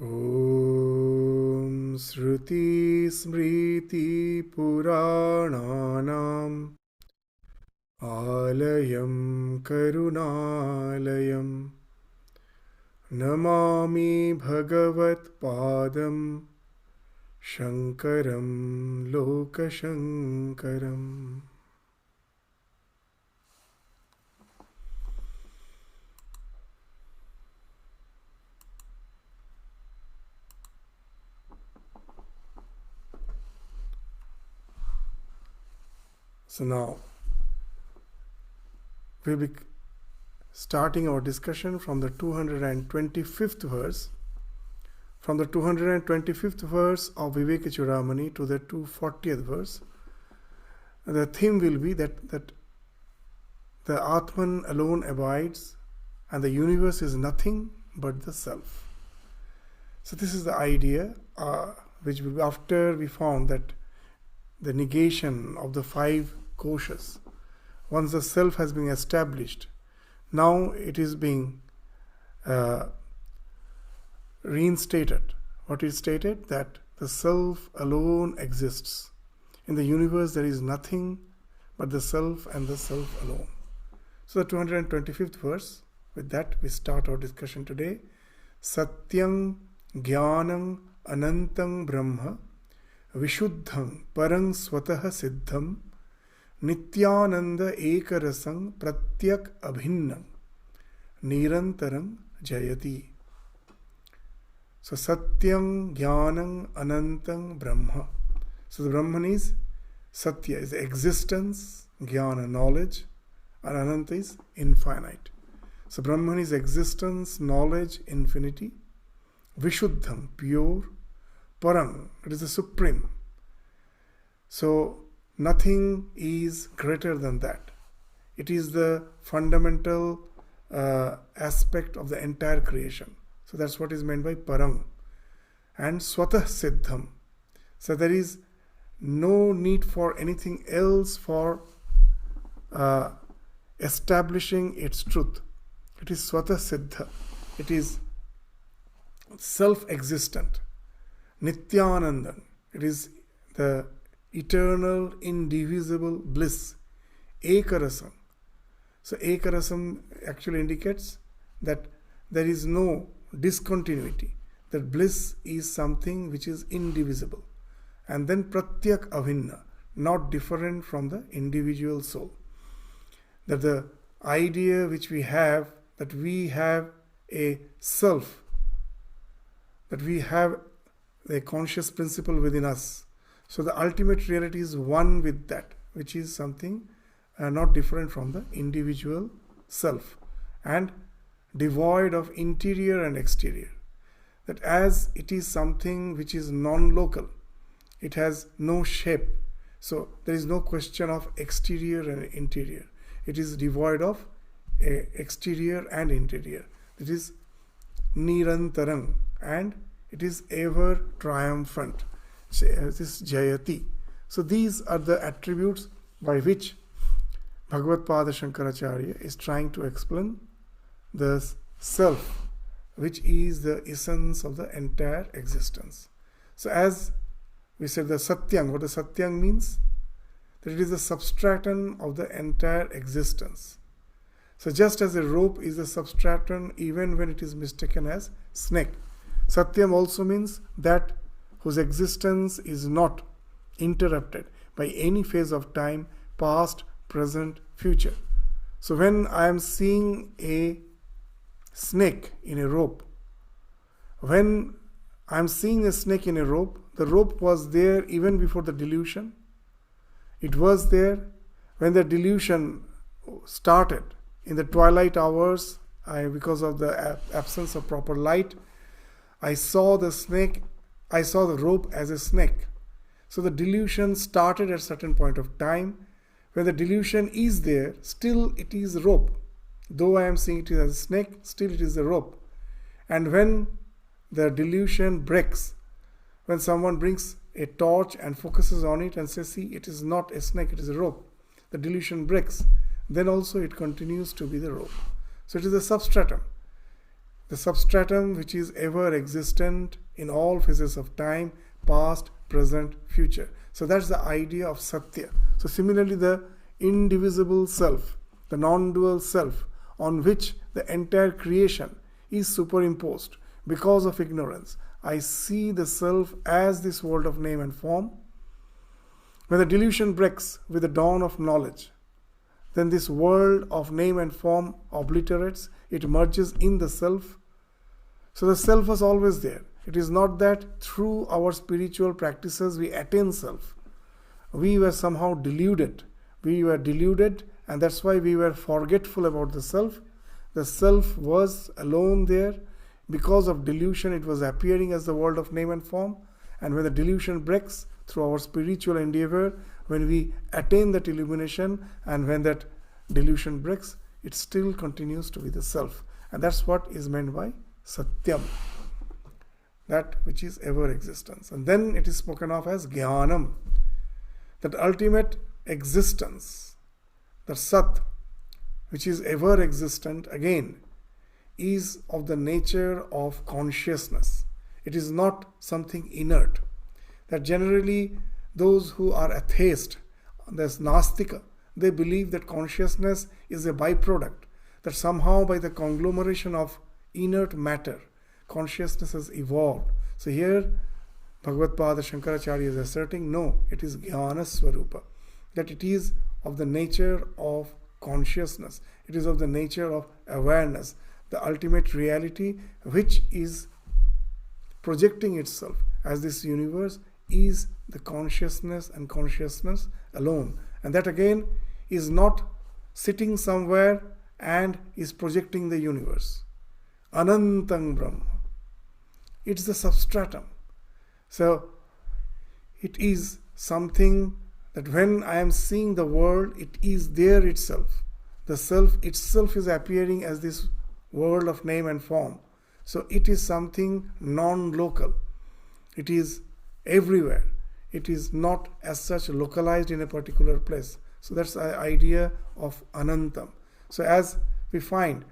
Om Shruti Smriti Purananam Alayam Karunalayam Namami Bhagavat Padam Shankaram Lokashankaram. So now we'll be starting our discussion from the 225th verse. From the 225th verse of Vivekachudamani to the 240th verse. The theme will be that the Atman alone abides and the universe is nothing but the self. So this is the idea which will be after we found that the negation of the five koshas. Once the self has been established, now it is being reinstated. What is stated? That the self alone exists. In the universe there is nothing but the self and the self alone. So the 225th verse, with that we start our discussion today. Satyam Jnanam Anantam Brahma Vishuddham Parang Swatah Siddham Nityananda Ekarasam Pratyak Abhinnam Nirantaram Jayati. So Satyam Jnanam Anantam Brahma. So the Brahman is Satya, is existence, Jnana knowledge, and Ananta is infinite. So Brahman is existence, knowledge, infinity. Vishuddham, pure. Parang, it is the supreme. So nothing is greater than that. It is the fundamental aspect of the entire creation. So that's what is meant by Parang. And Swatah Siddham. So there is no need for anything else for establishing its truth. It is Swatah Siddha. It is self-existent. Nityanandan. It is the eternal, indivisible bliss. Ekarasam. So Ekarasam actually indicates that there is no discontinuity. That bliss is something which is indivisible. And then Pratyak Abhinna, not different from the individual soul. That the idea which we have, that we have a self, that we have a conscious principle within us. So the ultimate reality is one with that, which is something not different from the individual self and devoid of interior and exterior. That as it is something which is non-local, it has no shape. So there is no question of exterior and interior. It is devoid of exterior and interior. It is Nirantaram, and it is ever triumphant. This Jayati. So these are the attributes by which Bhagavad Pada Shankaracharya is trying to explain the self, which is the essence of the entire existence. So as we said, the Satyam, what the Satyam means? That it is the substratum of the entire existence. So just as a rope is a substratum even when it is mistaken as snake, Satyam also means that whose existence is not interrupted by any phase of time, past, present, future. So when I am seeing a snake in a rope, when I am seeing a snake in a rope, the rope was there even before the delusion. It was there when the delusion started in the twilight hours. Because of the absence of proper light, I saw the snake, I saw the rope as a snake. So the delusion started at a certain point of time. When the delusion is there, still it is rope. Though I am seeing it as a snake, still it is a rope. And when the delusion breaks, when someone brings a torch and focuses on it and says, see, it is not a snake, it is a rope, the delusion breaks, then also it continues to be the rope. So it is a substratum. the substratum which is ever existent in all phases of time, past, present, future. So that's the idea of Satya. So similarly, the indivisible self, the non-dual self, on which the entire creation is superimposed because of ignorance. I see the self as this world of name and form. When the delusion breaks with the dawn of knowledge, then this world of name and form obliterates, it merges in the self. So the self was always there. It is not that through our spiritual practices we attain self. We were somehow deluded. We were deluded, and that's why we were forgetful about the self. The self was alone there. Because of delusion, it was appearing as the world of name and form. And when the delusion breaks through our spiritual endeavor, when we attain that illumination, and when that delusion breaks, it still continues to be the self. And that's what is meant by Satyam, that which is ever existence. And then it is spoken of as Jnanam, that ultimate existence, the Sat, which is ever existent, again, is of the nature of consciousness. It is not something inert. That generally those who are atheist, there's Nastika, they believe that consciousness is a byproduct, that somehow by the conglomeration of inert matter, consciousness has evolved. So here Bhagavad Pada Shankaracharya is asserting, no, it is Jnana Swarupa, that it is of the nature of consciousness, it is of the nature of awareness, the ultimate reality which is projecting itself as this universe is the consciousness and consciousness alone. And that again is not sitting somewhere and is projecting the universe. Anantang Brahma. It's the substratum. So it is something that when I am seeing the world, it is there itself. The self itself is appearing as this world of name and form. So it is something non-local. It is everywhere. It is not as such localized in a particular place. So that's the idea of Anantam. So as we find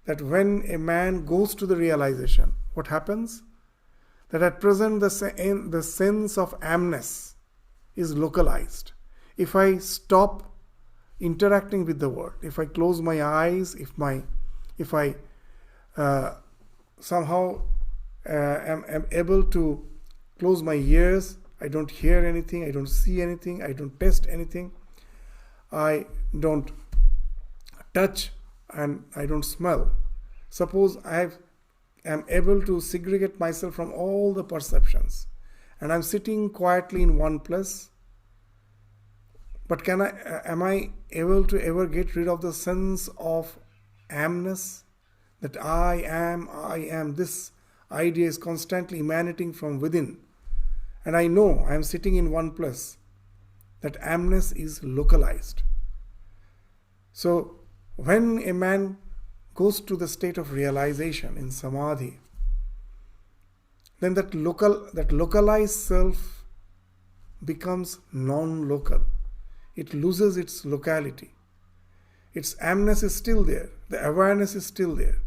that when a man goes to the realization, what happens? That at present the sense of amness is localized. If I stop interacting with the world, if I close my eyes, if I somehow am able to close my ears, I don't hear anything, I don't see anything, I don't taste anything, I don't touch and I don't smell. Suppose I am able to segregate myself from all the perceptions and I'm sitting quietly in one place, but am I able to ever get rid of the sense of amness? That I am, this idea is constantly emanating from within. And I know I am sitting in one place. That amness is localized. So when a man goes to the state of realization in samadhi, then that localized self becomes non-local. It loses its locality. Its amness is still there. The awareness is still there.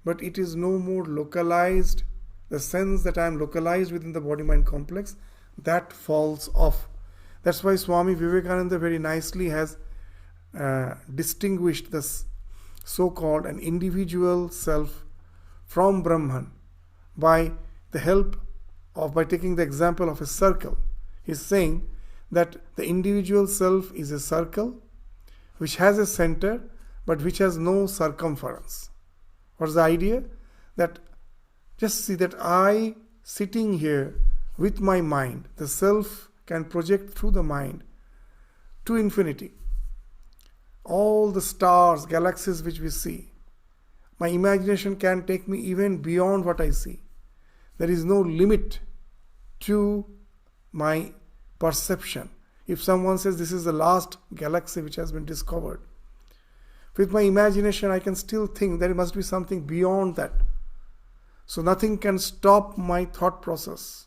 But it is no more localized. The sense that I am localized within the body-mind complex, that falls off. That's why Swami Vivekananda very nicely has distinguished this so-called an individual self from Brahman by taking the example of a circle. He's saying that the individual self is a circle which has a center but which has no circumference. What's the idea? That just see that I sitting here with my mind, the self can project through the mind to infinity. All the stars, galaxies which we see, my imagination can take me even beyond what I see. There is no limit to my perception. If someone says this is the last galaxy which has been discovered, with my imagination I can still think there must be something beyond that. So nothing can stop my thought process.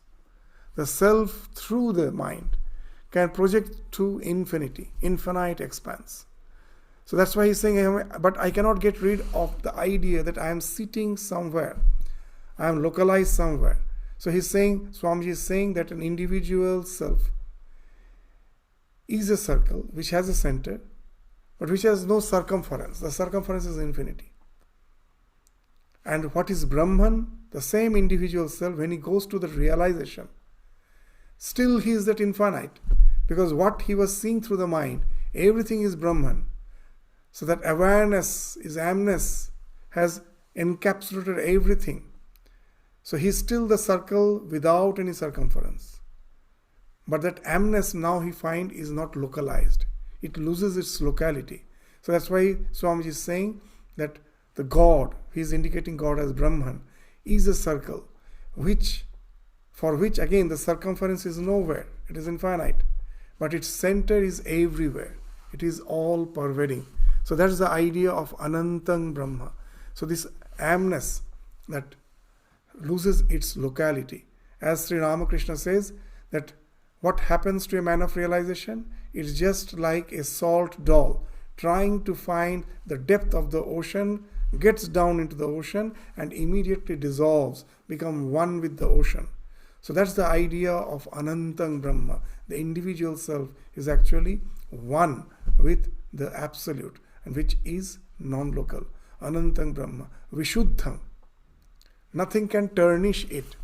The self through the mind can project to infinity, infinite expanse. So that's why he's saying, but I cannot get rid of the idea that I am sitting somewhere. I am localized somewhere. So he's saying, Swamiji is saying that an individual self is a circle which has a center, but which has no circumference. The circumference is infinity. And what is Brahman? The same individual self, when he goes to the realization, still he is that infinite. Because what he was seeing through the mind, everything is Brahman. So that awareness, his amness, has encapsulated everything. So he is still the circle without any circumference. But that amness now he finds is not localized. It loses its locality. So that's why Swamiji is saying that the God, he is indicating God as Brahman, is a circle for which again the circumference is nowhere. It is infinite. But its center is everywhere. It is all pervading. So that's the idea of Anantang Brahma. So this amness that loses its locality. As Sri Ramakrishna says, that what happens to a man of realization? It's just like a salt doll trying to find the depth of the ocean, gets down into the ocean and immediately dissolves, become one with the ocean. So that's the idea of Anantang Brahma. The individual self is actually one with the Absolute, and which is non-local. Anantang Brahma, Vishuddham. Nothing can tarnish it.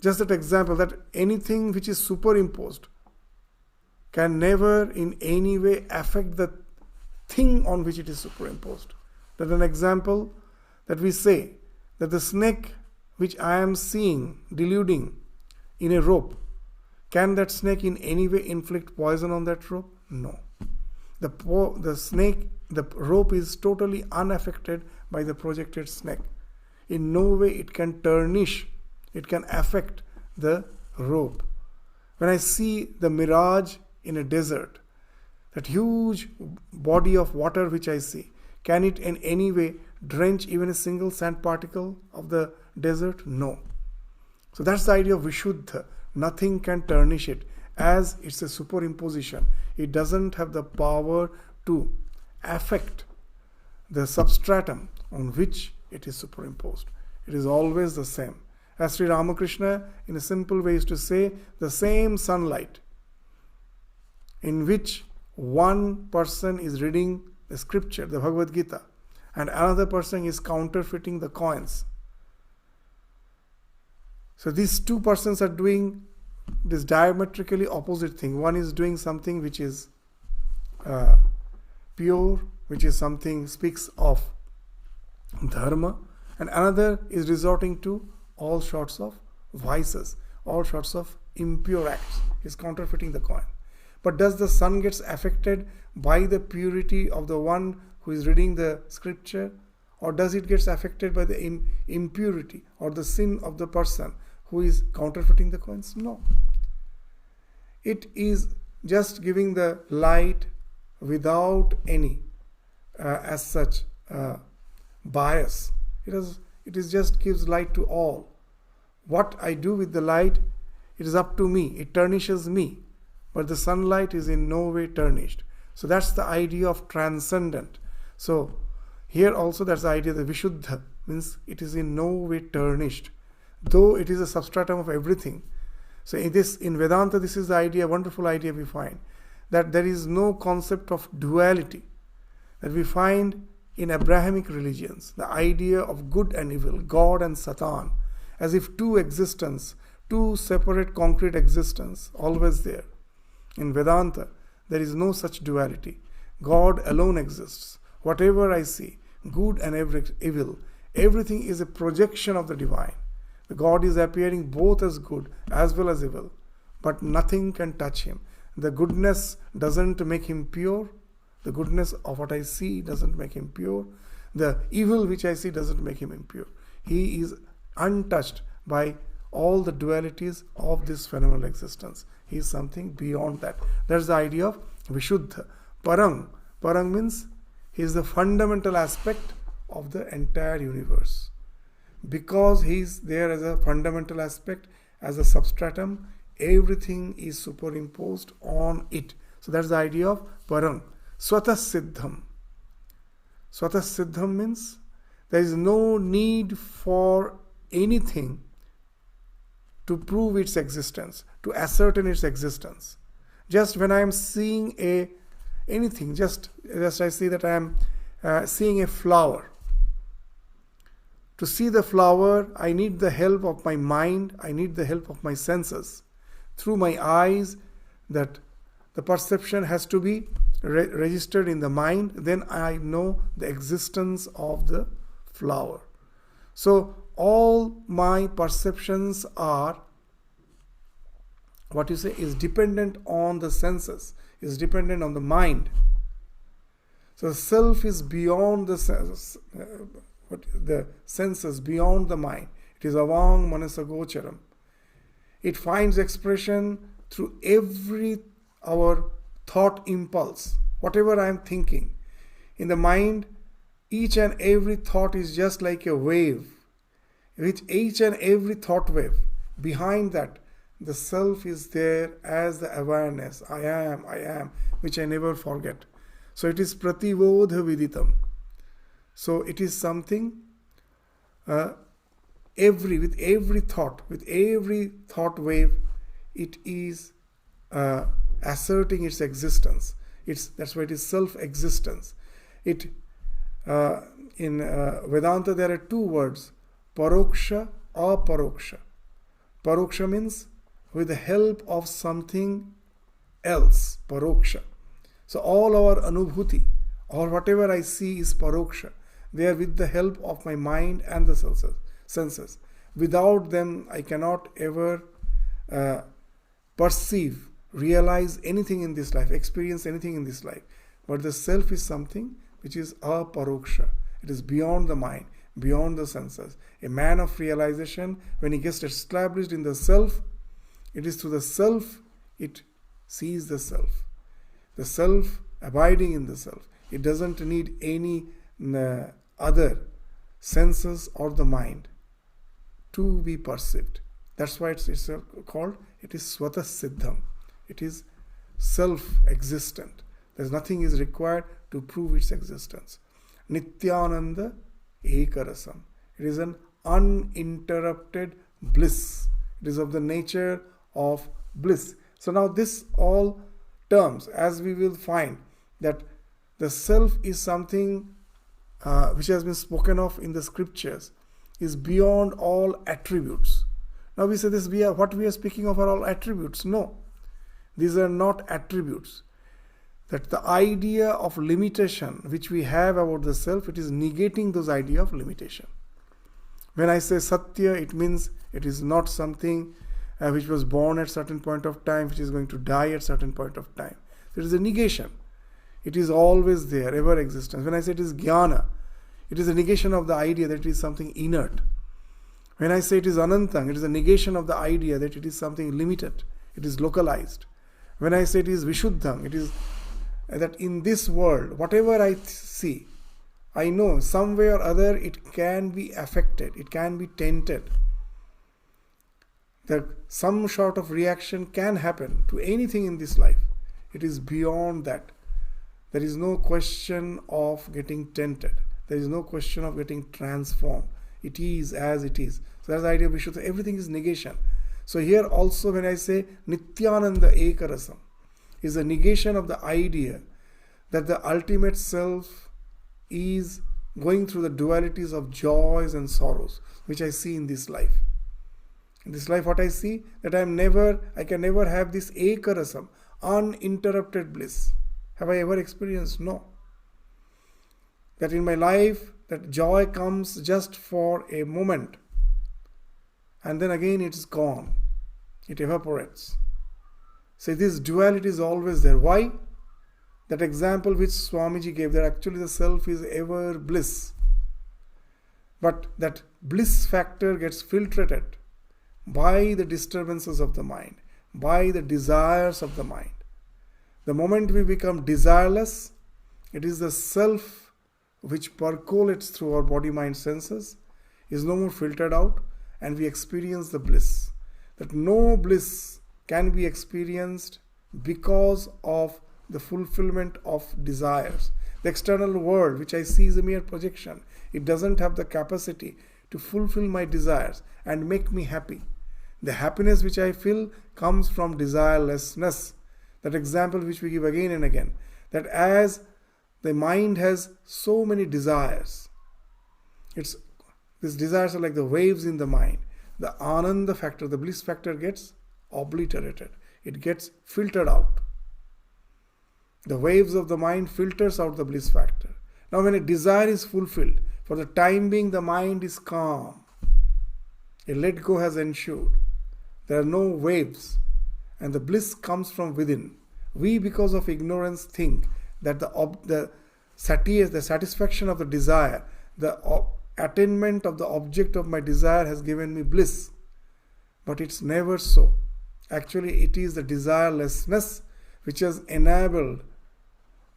Just that example, that anything which is superimposed can never in any way affect the thing on which it is superimposed. That's an example that we say that the snake which I am seeing deluding in a rope, can that snake in any way inflict poison on that rope? No. The snake, the rope is totally unaffected by the projected snake. In no way it can tarnish, it can affect the rope. When I see the mirage in a desert, that huge body of water which I see, can it in any way drench even a single sand particle of the desert? No. So that's the idea of Vishuddha. Nothing can tarnish it, as it's a superimposition. It doesn't have the power to affect the substratum on which it is superimposed. It is always the same. As Sri Ramakrishna in a simple way is to say, the same sunlight in which one person is reading the scripture, the Bhagavad Gita, and another person is counterfeiting the coins. So these two persons are doing this diametrically opposite thing. One is doing something which is pure, which is something speaks of dharma, and another is resorting to all sorts of vices, all sorts of impure acts. Is counterfeiting the coin. But does the sun gets affected by the purity of the one who is reading the scripture, or does it gets affected by the impurity or the sin of the person who is counterfeiting the coins? No. It is just giving the light without any as such bias. It is just gives light to all. What I do with the light, it is up to me. It tarnishes me. But the sunlight is in no way tarnished. So that's the idea of transcendent. So here also that's the idea that Vishuddha means it is in no way tarnished, though it is a substratum of everything. So in Vedanta, this is the idea, wonderful idea we find, that there is no concept of duality that we find in Abrahamic religions, the idea of good and evil, God and Satan, as if two separate concrete existence, always there. In Vedanta, there is no such duality. God alone exists. Whatever I see, good and evil, everything is a projection of the divine. The God is appearing both as good as well as evil, but nothing can touch him. The goodness doesn't make him pure. The goodness of what I see doesn't make him pure. The evil which I see doesn't make him impure. He is untouched by all the dualities of this phenomenal existence. He is something beyond that. That's the idea of Vishuddha. Parang. Parang means he is the fundamental aspect of the entire universe. Because he is there as a fundamental aspect, as a substratum, everything is superimposed on it. So that's the idea of Parang. Swatah Siddham. Swatah Siddham means there is no need for anything to prove its existence, to ascertain its existence. Just when I am seeing anything, just I see that I am seeing a flower. To see the flower, I need the help of my mind, I need the help of my senses. Through my eyes, that the perception has to be registered in the mind, then I know the existence of the flower. So all my perceptions are, is dependent on the senses, is dependent on the mind. So the self is beyond the senses, beyond the mind. It is avang manasa gocharam. It finds expression through our thought impulse, whatever I am thinking. In the mind, each and every thought is just like a wave. With each and every thought wave, behind that, the self is there as the awareness. I am, which I never forget. So it is prativodha viditam. So it is something, with every thought wave, it is asserting its existence. That's why it is self-existence. In Vedanta there are two words, paroksha, aparoksha. Paroksha means with the help of something else, paroksha. So all our anubhuti, or whatever I see is paroksha. They are with the help of my mind and the senses. Without them, I cannot ever perceive, realize anything in this life, experience anything in this life. But the self is something which is aparoksha. It is beyond the mind, beyond the senses. A man of realization, when he gets established in the self, it is through the self it sees the self. The self abiding in the self. It doesn't need any other senses or the mind to be perceived. That's why it's called, it is Swatah Siddham. It is self-existent. There's nothing is required to prove its existence. Nityananda Ekarasam. It is an uninterrupted bliss. It is of the nature of bliss. So now this all terms, as we will find, that the self is something which has been spoken of in the scriptures, is beyond all attributes. Now we say this, what we are speaking of are all attributes. No, these are not attributes. That the idea of limitation which we have about the self, it is negating those idea of limitation. When I say Satya, it means it is not something which was born at certain point of time, which is going to die at certain point of time. So it is a negation. It is always there, ever existence. When I say it is jnana, it is a negation of the idea that it is something inert. When I say it is anantang, it is a negation of the idea that it is something limited, it is localized. When I say it is vishuddham, it is that in this world, whatever I see, I know some way or other it can be affected, it can be tainted. That some sort of reaction can happen to anything in this life. It is beyond that. There is no question of getting tainted. There is no question of getting transformed. It is as it is. So that's the idea of Vishuddha. Everything is negation. So here also when I say Nityananda Ekarasam, is a negation of the idea that the ultimate self is going through the dualities of joys and sorrows, which I see in this life. In this life, what I see, that I can never have this ekarasam, uninterrupted bliss. Have I ever experienced? No. That in my life, that joy comes just for a moment, and then again it is gone. It evaporates. So this duality is always there. Why? That example which Swamiji gave, that actually the self is ever bliss. But that bliss factor gets filtered by the disturbances of the mind, by the desires of the mind. The moment we become desireless, it is the self which percolates through our body, mind, senses, is no more filtered out, and we experience the bliss. That no bliss can be experienced because of the fulfillment of desires. The external world, which I see, is a mere projection. It doesn't have the capacity to fulfill my desires and make me happy. The happiness which I feel comes from desirelessness. That example which we give again and again, that as the mind has so many desires, these desires are like the waves in the mind. The ananda factor, the bliss factor gets obliterated. It gets filtered out. The waves of the mind filters out the bliss factor. Now when a desire is fulfilled, for the time being the mind is calm. A let go has ensued. There are no waves, and the bliss comes from within. We, because of ignorance, think that the satisfaction of the desire, the attainment of the object of my desire has given me bliss. But it's never so. Actually, it is the desirelessness which has enabled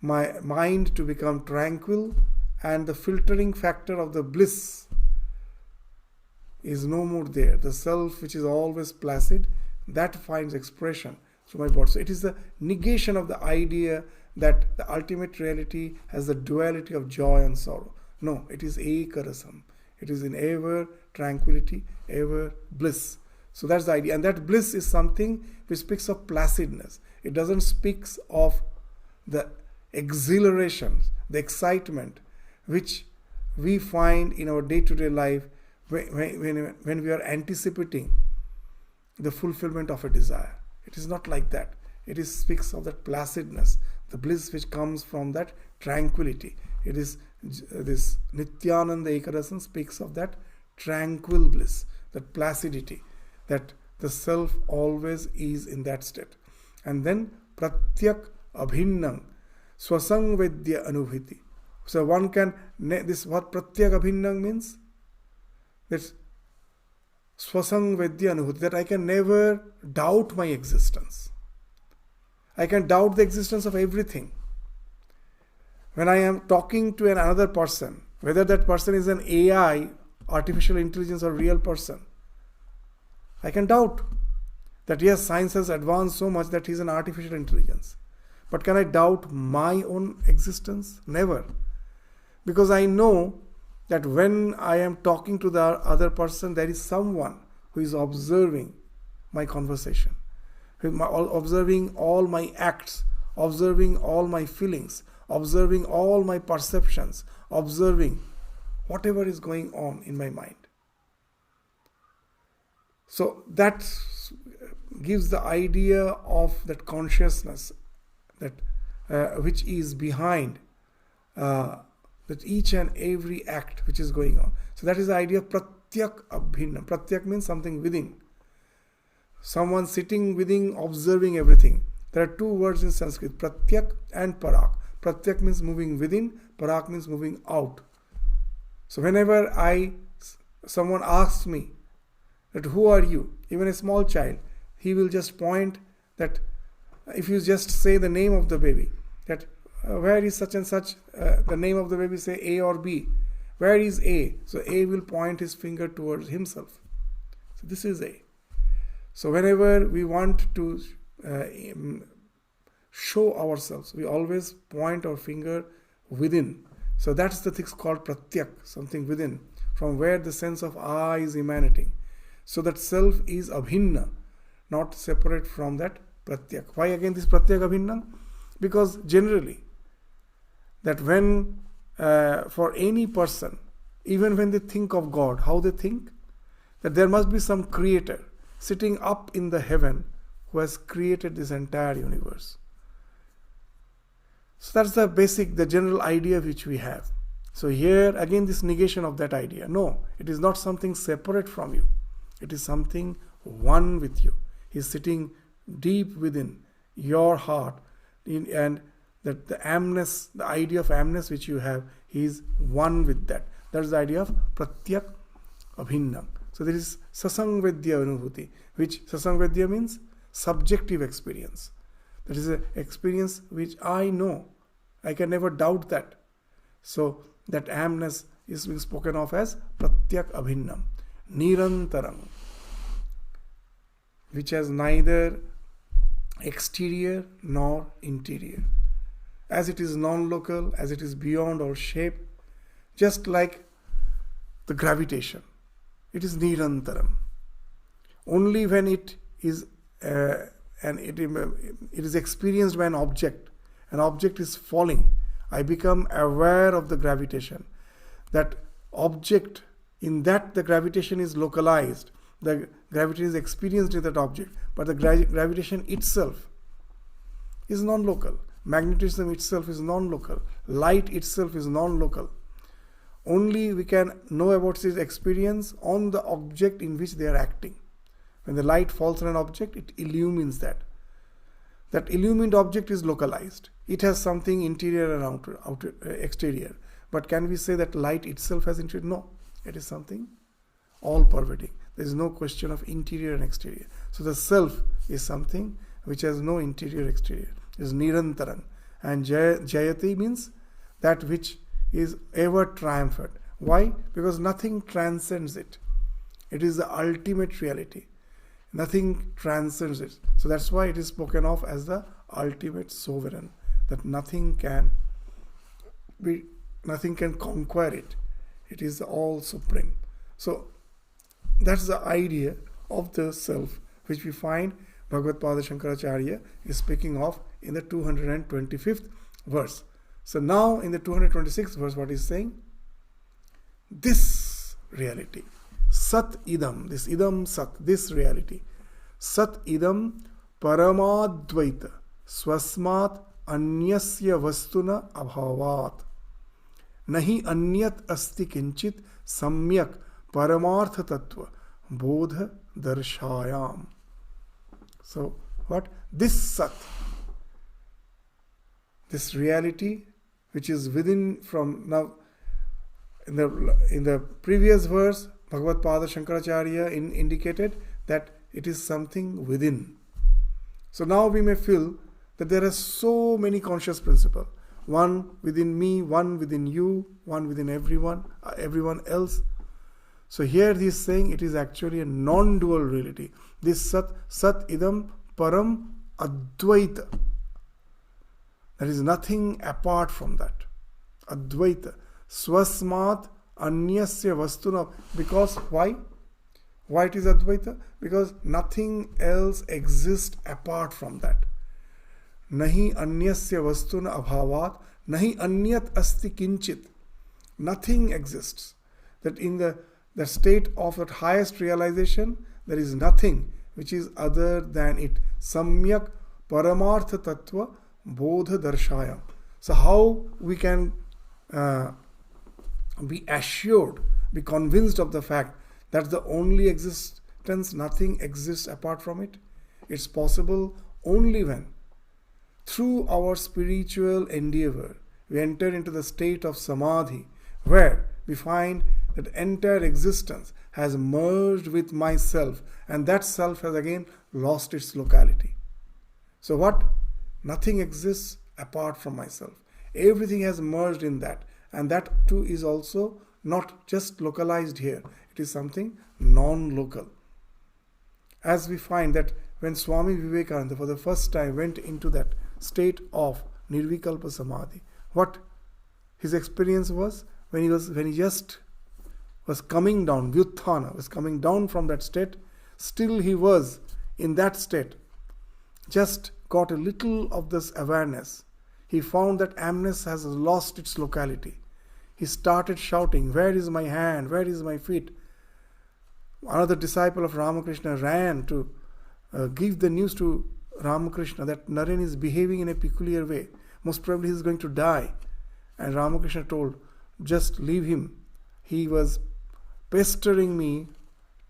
my mind to become tranquil, and the filtering factor of the bliss is no more there. The self, which is always placid, that finds expression through my body. So it is the negation of the idea that the ultimate reality has the duality of joy and sorrow. No, it is ekarasam. It is in ever tranquility, ever bliss. So that's the idea. And that bliss is something which speaks of placidness. It doesn't speak of the exhilaration, the excitement which we find in our day-to-day life when we are anticipating the fulfillment of a desire. It is not like that. It speaks of that placidness, the bliss which comes from that tranquility. It is this Nityananda Ekadasan speaks of that tranquil bliss, that placidity, that the self always is in that state. And then Pratyak Abhinnam Swasangvedya Anubhiti. So one can, this what Pratyak Abhinnam means? That's Swasangvedya Anubhiti, that I can never doubt my existence. I can doubt the existence of everything. When I am talking to another person, whether that person is an AI, artificial intelligence, or real person, I can doubt that yes, science has advanced so much that he is an artificial intelligence. But can I doubt my own existence? Never. Because I know that when I am talking to the other person, there is someone who is observing my conversation, observing all my acts, observing all my feelings, observing all my perceptions, observing whatever is going on in my mind. So that gives the idea of that consciousness that which is behind that each and every act which is going on. So that is the idea of Pratyak Abhinna. Pratyak means something within. Someone sitting within, observing everything. There are two words in Sanskrit, Pratyak and Parak. Pratyak means moving within, Parak means moving out. So whenever someone asks me that who are you, even a small child, he will just point that, if you just say the name of the baby, that where is such and such, the name of the baby, say A or B. Where is A? So A will point his finger towards himself. So this is A. So whenever we want to show ourselves, we always point our finger within. So that's the thing called Pratyak, something within, from where the sense of I is emanating. So that self is Abhinna, not separate from that Pratyak. Why again this Pratyak Abhinna? Because generally, that when, for any person, even when they think of God, how they think? That there must be some creator sitting up in the heaven who has created this entire universe. So that's the basic, the general idea which we have. So here again this negation of that idea. No, it is not something separate from you. It is something one with you. He is sitting deep within your heart, and that the amness, the idea of amness which you have, he is one with that. That is the idea of Pratyak Abhinnam. So there is Sasangvedya Anubhuti, which Sasangvedya means subjective experience. That is an experience which I know. I can never doubt that. So that amness is being spoken of as Pratyak Abhinnam, Nirantarang, which has neither exterior nor interior. as it is non-local, as it is beyond all shape, just like the gravitation. It is nirantaram. Only when it is it is experienced by an object is falling, I become aware of the gravitation. That object, in that the gravitation is localized, the gravitation is experienced in that object, but the gravitation itself is non-local. Magnetism itself is non-local. Light itself is non-local. Only we can know about this experience on the object in which they are acting. When the light falls on an object, it illumines that. That illumined object is localized. It has something interior and outer, exterior. But can we say that light itself has interior? No. It is something all-pervading. There is no question of interior and exterior. So the self is something which has no interior, exterior. It is nirantaran. And jayati means that which is ever triumphant. Why? Because nothing transcends it. It is the ultimate reality. Nothing transcends it. So that's why it is spoken of as the ultimate sovereign. That nothing can conquer it. It is all supreme. So that's the idea of the self which we find Bhagavad Pada Shankaracharya is speaking of in the 225th verse. So now in the 226th verse, what is saying? This reality, Sat idam, this idam Sat, this reality, Sat idam Paramadvaita Swasmat Anyasya Vastuna Abhavat Nahi Anyat Asti Kinchit Samyak Paramartha Tattva Bodha Darshayam. So what? This Sat, this reality which is within, from now in the previous verse, Bhagavad Pada Shankaracharya indicated that it is something within. So now we may feel that there are so many conscious principles. One within me, one within you, one within everyone else. So here he is saying it is actually a non-dual reality. This Sat idam param advaita. There is nothing apart from that. Advaita. Swasmat anyasya vastuna. Because why? Why it is Advaita? Because nothing else exists apart from that. Nahi anyasya vastuna abhavat. Nahi anyat asti kinchit. Nothing exists. That in the state of that highest realization, there is nothing which is other than it. Samyak paramartha tattva bodha darshayam. So how we can be assured, be convinced of the fact that the only existence, nothing exists apart from it? It's possible only when, through our spiritual endeavor, we enter into the state of samadhi, where we find that entire existence has merged with myself, and that self has again lost its locality. So what? Nothing exists apart from myself. Everything has merged in that, and that too is also not just localized here. It is something non-local. As we find that when Swami Vivekachudamani for the first time went into that state of Nirvikalpa Samadhi, what his experience was, when he just was coming down, Vyuthana was coming down from that state, still he was in that state, just got a little of this awareness. He found that amness has lost its locality. He started shouting, "Where is my hand? Where is my feet?" Another disciple of Ramakrishna ran to give the news to Ramakrishna that Naren is behaving in a peculiar way. Most probably he is going to die. And Ramakrishna told, "Just leave him. He was pestering me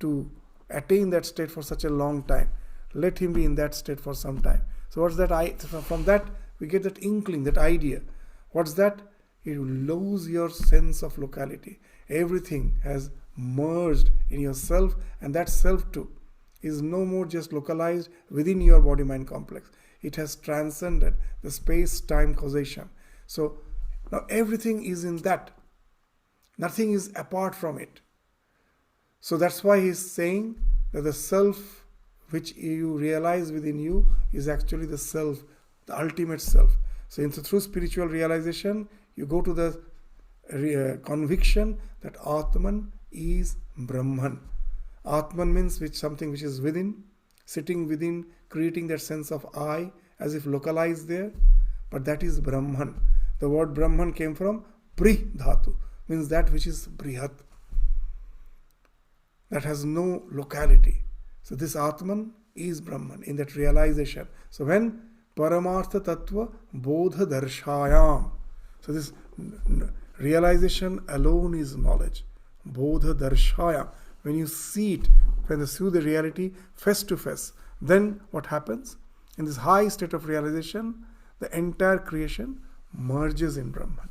to attain that state for such a long time. Let him be in that state for some time." So what's that? From that we get that inkling, that idea. What's that? You lose your sense of locality. Everything has merged in yourself, and that self too is no more just localized within your body-mind complex. It has transcended the space-time causation. So now everything is in that. Nothing is apart from it. So that's why he's saying that the self which you realize within you is actually the self, the ultimate self. So through spiritual realization, you go to the conviction that Atman is Brahman. Atman means something which is within, sitting within, creating that sense of I as if localized there. But that is Brahman. The word Brahman came from Pri Dhatu, means that which is Brihat, that has no locality. So this Atman is Brahman in that realization. So when Paramartha Tattva Bodha Darshayam, so this realization alone is knowledge. Bodha Darshayam. When you see it, when you see the reality face to face, then what happens? In this high state of realization, the entire creation merges in Brahman.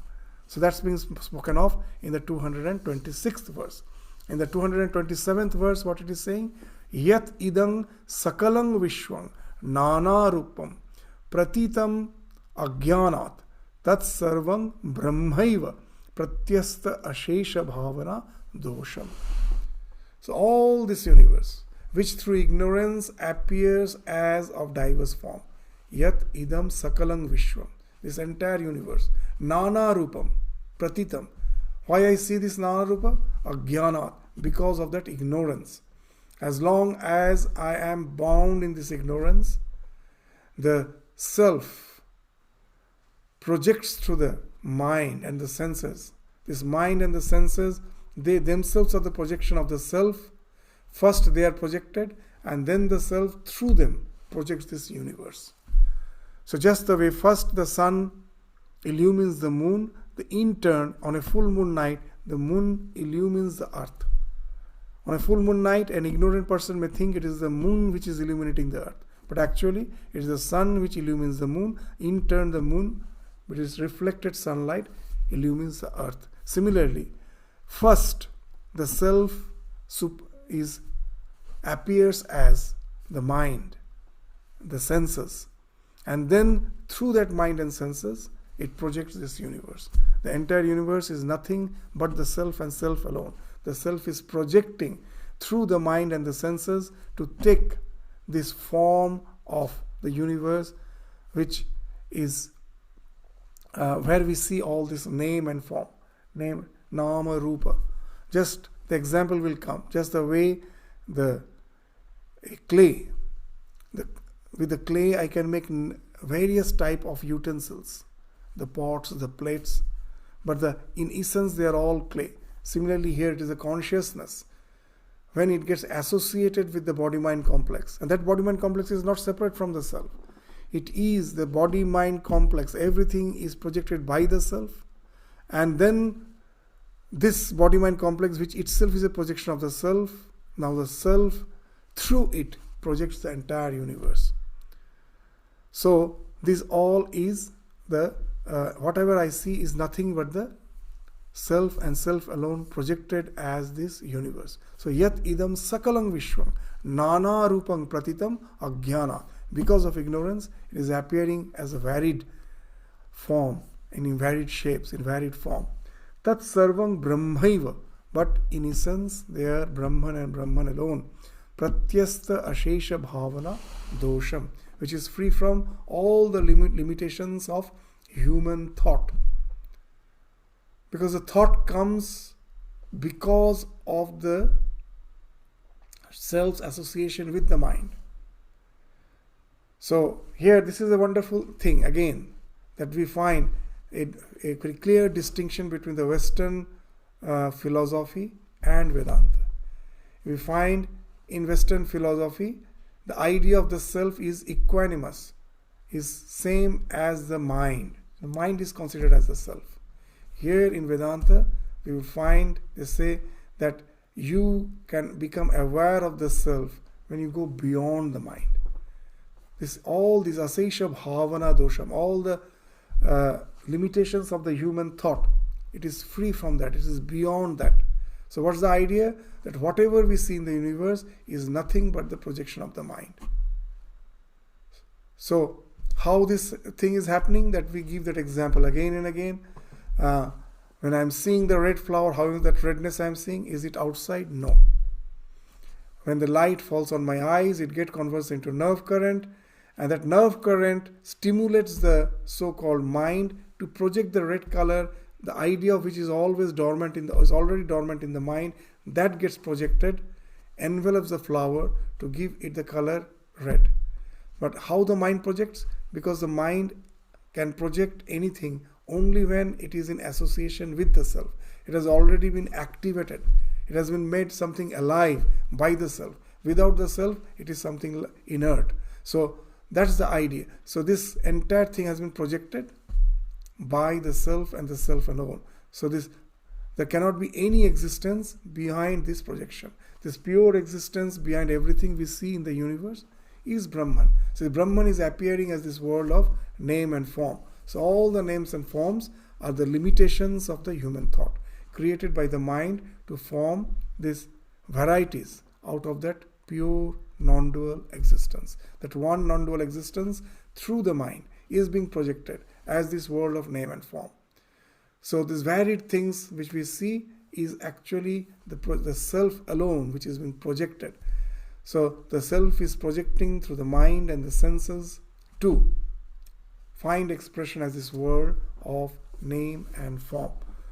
So that's being spoken of in the 226th verse. In the 227th verse, what it is saying? Yat idang sakalang vishwang nana rupam pratitam agyanat tat sarvam brahmaiva pratyasta ashesha bhavana dosham. So all this universe, which through ignorance appears as of diverse form, yat idam sakalang vishwam, this entire universe, nana rupam pratitam. Why I see this nana rupa? Agyanat, because of that ignorance. As long as I am bound in this ignorance, the self projects through the mind and the senses. This mind and the senses, they themselves are the projection of the self. First they are projected, and then the self through them projects this universe. So just the way first the sun illumines the moon, in turn on a full moon night, the moon illumines the earth. On a full moon night, an ignorant person may think it is the moon which is illuminating the earth. But actually, it is the sun which illumines the moon. In turn, the moon, which is reflected sunlight, illumines the earth. Similarly, first, the self appears as the mind, the senses. And then, through that mind and senses, it projects this universe. The entire universe is nothing but the self and self alone. The self is projecting through the mind and the senses to take this form of the universe, which is where we see all this name and form. Name, nama, rupa. Just the example will come. Just the way the clay, with the clay I can make various type of utensils. The pots, the plates. But in essence they are all clay. Similarly, here it is a consciousness. When it gets associated with the body-mind complex, and that body-mind complex is not separate from the self. It is the body-mind complex. Everything is projected by the self. And then this body-mind complex, which itself is a projection of the self, now the self, through it, projects the entire universe. So, this all is whatever I see is nothing but the self and self alone projected as this universe. So yat idam sakalang vishwam nana rupam pratitam ajnana. Because of ignorance, it is appearing as a varied form, in varied shapes, in varied form. Tat sarvam brahmaiva. But in essence, they are Brahman and Brahman alone. Pratyasta ashesha bhavana dosham, which is free from all the limitations of human thought. Because the thought comes because of the self's association with the mind. So here this is a wonderful thing again, that we find a very clear distinction between the Western philosophy and Vedanta. We find in Western philosophy the idea of the self is equanimous, is same as the mind. The mind is considered as the self. Here in Vedanta, we will find, they say that you can become aware of the self when you go beyond the mind. All these asesha bhavana dosham, all the limitations of the human thought, it is free from that, it is beyond that. So what's the idea? That whatever we see in the universe is nothing but the projection of the mind. So how this thing is happening, that we give that example again and again. When I am seeing the red flower, how is that redness I am seeing? Is it outside? No. When the light falls on my eyes, it gets converted into nerve current, And that nerve current stimulates the so-called mind to project the red color, the idea of which is always dormant is already dormant in the mind. That gets projected, envelops the flower to give it the color red. But how the mind projects? Because the mind can project anything only when it is in association with the self. It has already been activated. It has been made something alive by the self. Without the self, it is something inert. So that's the idea. So this entire thing has been projected by the self and the self alone. So there cannot be any existence behind this projection. This pure existence behind everything we see in the universe is Brahman. So Brahman is appearing as this world of name and form. So all the names and forms are the limitations of the human thought, created by the mind to form these varieties out of that pure non-dual existence. That one non-dual existence through the mind is being projected as this world of name and form. So these varied things which we see is actually the self alone which is being projected. So the self is projecting through the mind and the senses to find expression as this world of name and form.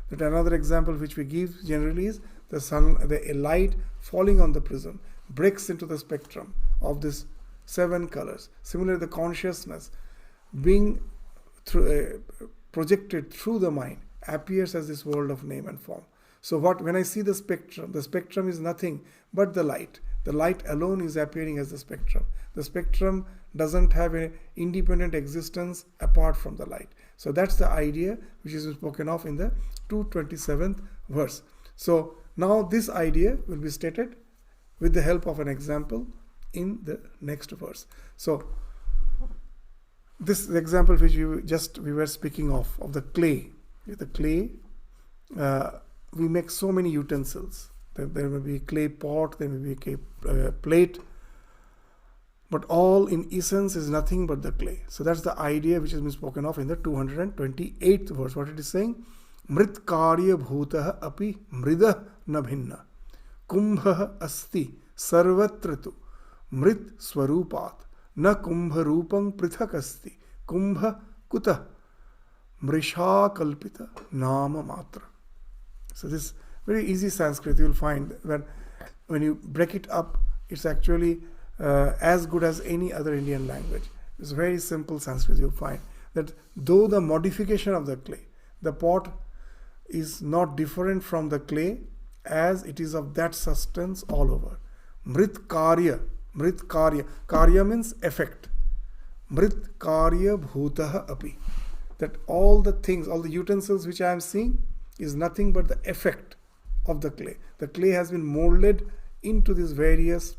That another example which we give generally is the light falling on the prism breaks into the spectrum of these 7 colors. Similarly, the consciousness being projected through the mind appears as this world of name and form. So when I see the spectrum is nothing but the light. The light alone is appearing as the spectrum. The spectrum doesn't have an independent existence apart from the light. So that's the idea which is spoken of in the 227th verse. So now this idea will be stated with the help of an example in the next verse. So this example which we were speaking of the clay. The clay, we make so many utensils. There may be clay pot, there may be clay plate, but all in essence is nothing but the clay. So that's the idea which has been spoken of in the 228th verse. What it is saying? Mrit karya bhutah api mrida na bhinna kumbha asti sarvatra tu mrit swarupat na kumbha rupam prithak asti kumbha kuta mrisha kalpita nama matra. So this very easy Sanskrit, you will find that when you break it up, it's actually as good as any other Indian language. It's very simple Sanskrit. You'll find that though the modification of the clay, the pot is not different from the clay as it is of that substance all over. Mrit karya. Karya means effect. Mrit karya bhutah api. That all the things, all the utensils which I am seeing is nothing but the effect of the clay. The clay has been molded into these various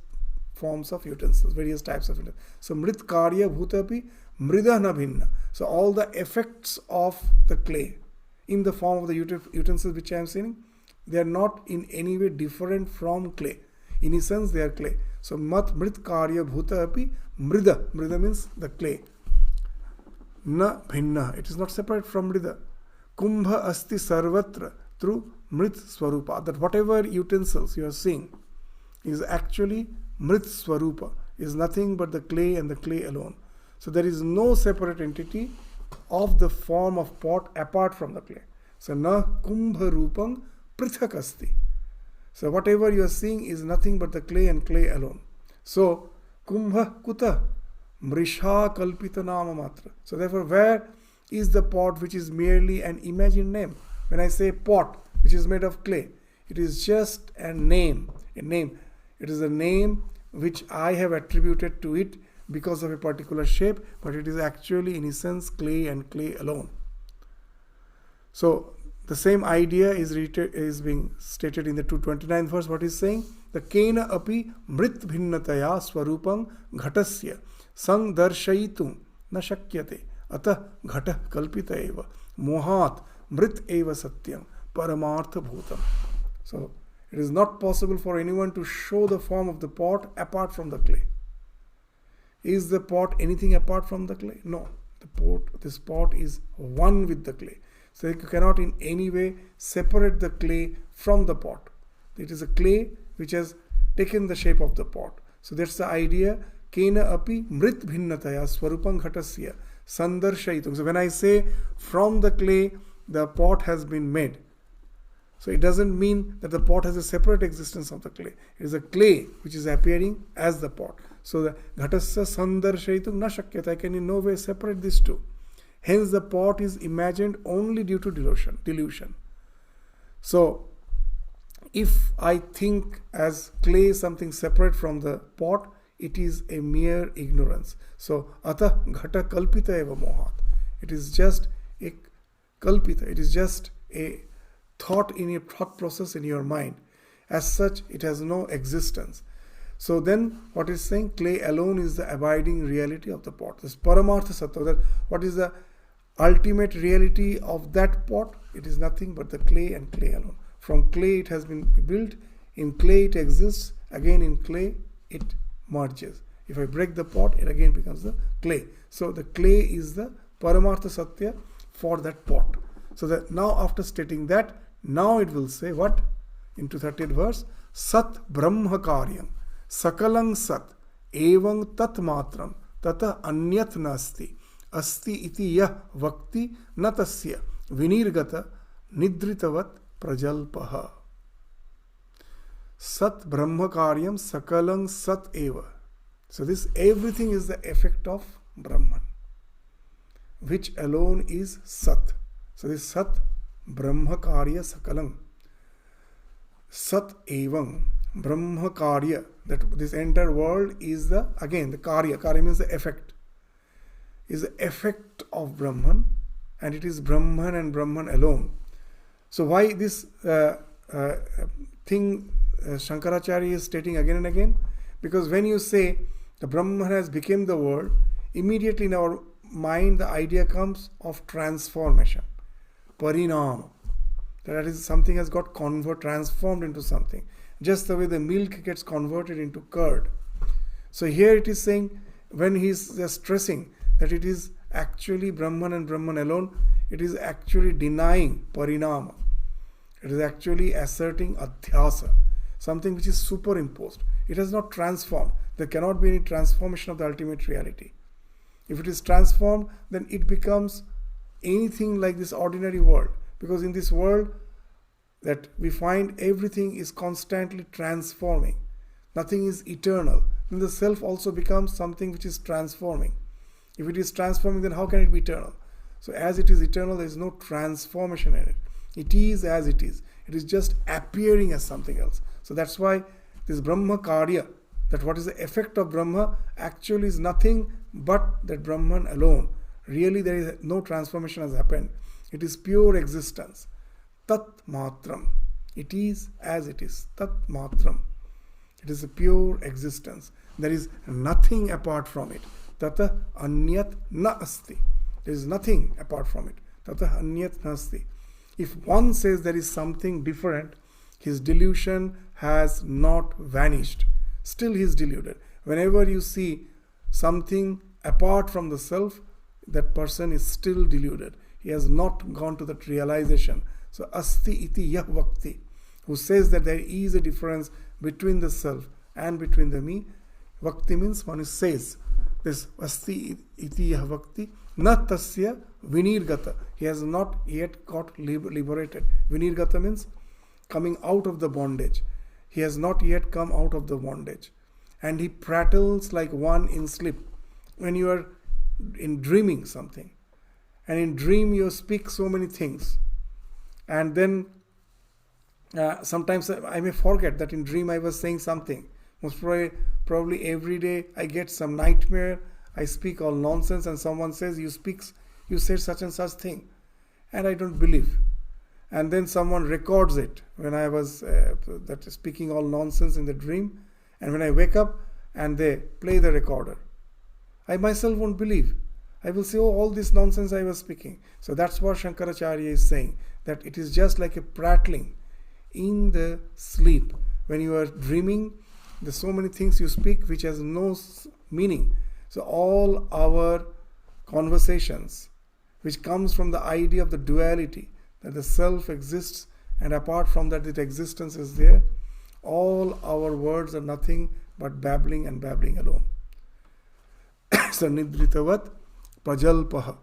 forms of utensils, various types of utensils. So mrit karya bhutapi mrida na bhinna. So all the effects of the clay in the form of the utensils which I am seeing, they are not in any way different from clay. In essence, they are clay. So mrit karya bhutapi mrida. Mrida means the clay. Na bhinna. It is not separate from mrida. Kumbha asti sarvatra through mrit swarupa. That whatever utensils you are seeing is actually mrit swarupa, is nothing but the clay and the clay alone. So there is no separate entity of the form of pot apart from the clay. So na kumbha rupam prithak asti. So whatever you are seeing is nothing but the clay and clay alone. So kumbha kuta mrisha kalpita nama matra. So therefore, where is the pot which is merely an imagined name? When I say pot which is made of clay, it is just a name. It is a name which I have attributed to it because of a particular shape, but it is actually in essence clay and clay alone. So the same idea is being stated in the 229th verse. What is saying? The kena api mrit bhinnataya swarupam ghatasya sang darshaitum na shakyate atah ghata kalpita eva mohat mrit eva satyam paramartha bhutam. So it is not possible for anyone to show the form of the pot apart from the clay. Is the pot anything apart from the clay? No. This pot is one with the clay. So you cannot in any way separate the clay from the pot. It is a clay which has taken the shape of the pot. So that's the idea kena api mrit bhinnataya swarupam ghatasya sandarshayitum. So when I say from the clay the pot has been made, so it doesn't mean that the pot has a separate existence of the clay. It is a clay which is appearing as the pot. So the ghatasya sandarshayitum na shakyata. I can in no way separate these two. Hence the pot is imagined only due to delusion. So if I think as clay something separate from the pot, it is a mere ignorance. So atah ghata kalpita eva mohat. It is just a kalpita. It is just a thought in your thought process in your mind. As such, it has no existence. So then what is saying? Clay alone is the abiding reality of the pot. This paramartha sattva, that what is the ultimate reality of that pot? It is nothing but the clay and clay alone. From clay it has been built, in clay it exists, again in clay it merges. If I break the pot, it again becomes the clay. So the clay is the paramartha satya for that pot. So that now after stating that, now it will say what? Into 30th verse, Sat Brahma Karyam Sakalang Sat Evang Tat Matram Tata Anyat Nasti Asti iti yah vakti natasya vinirgata nidritavat prajalpaha. Sat Brahma Karyam Sakalang Sat Eva. So this everything is the effect of Brahman, which alone is Sat. So this Sat Brahma Karya Sakalang Sat Evam Brahma Karya, that this entire world is the, again the Karya. Karya means the effect. Is the effect of Brahman, and it is Brahman and Brahman alone. So why this thing Shankaracharya is stating again and again? Because when you say the Brahman has become the world, immediately in our mind the idea comes of transformation. Parinama. That is, something has got transformed into something. Just the way the milk gets converted into curd. So here it is saying, when he is just stressing that it is actually Brahman and Brahman alone, it is actually denying parinama. It is actually asserting adhyasa, something which is superimposed. It has not transformed. There cannot be any transformation of the ultimate reality. If it is transformed, then it becomes anything like this ordinary world. Because in this world that we find, everything is constantly transforming. Nothing is eternal. Then the self also becomes something which is transforming. If it is transforming, then how can it be eternal? So as it is eternal, there is no transformation in it. It is as it is. It is just appearing as something else. So that's why this Brahma Karya, that what is the effect of Brahma, actually is nothing but that Brahman alone. Really there is no transformation has happened. It is pure existence. Tat matram. It is as it is. Tat matram. It is a pure existence. There is nothing apart from it. Tata anyat na asti. There is nothing apart from it. Tata anyat na asti. If one says there is something different, his delusion has not vanished. Still he is deluded. Whenever you see something apart from the self, that person is still deluded. He has not gone to that realization. So asti iti yah vakti, who says that there is a difference between the self and between the me. Vakti means one who says this asti iti yah vakti na tasya vinirgata. He has not yet got liberated. Vinirgata means coming out of the bondage. He has not yet come out of the bondage. And he prattles like one in sleep. When you are in dreaming something, and in dream you speak so many things, and then sometimes I may forget that in dream I was saying something. Most probably every day I get some nightmare, I speak all nonsense, and someone says you said such and such thing, and I don't believe. And then someone records it when I was speaking all nonsense in the dream, and when I wake up and they play the recorder, I myself won't believe. I will say, oh, all this nonsense I was speaking. So that's what Shankaracharya is saying, that it is just like a prattling in the sleep. When you are dreaming, there's so many things you speak which has no meaning. So all our conversations, which comes from the idea of the duality, that the self exists and apart from that its existence is there, all our words are nothing but babbling and babbling alone. nidritavat prajalpaha.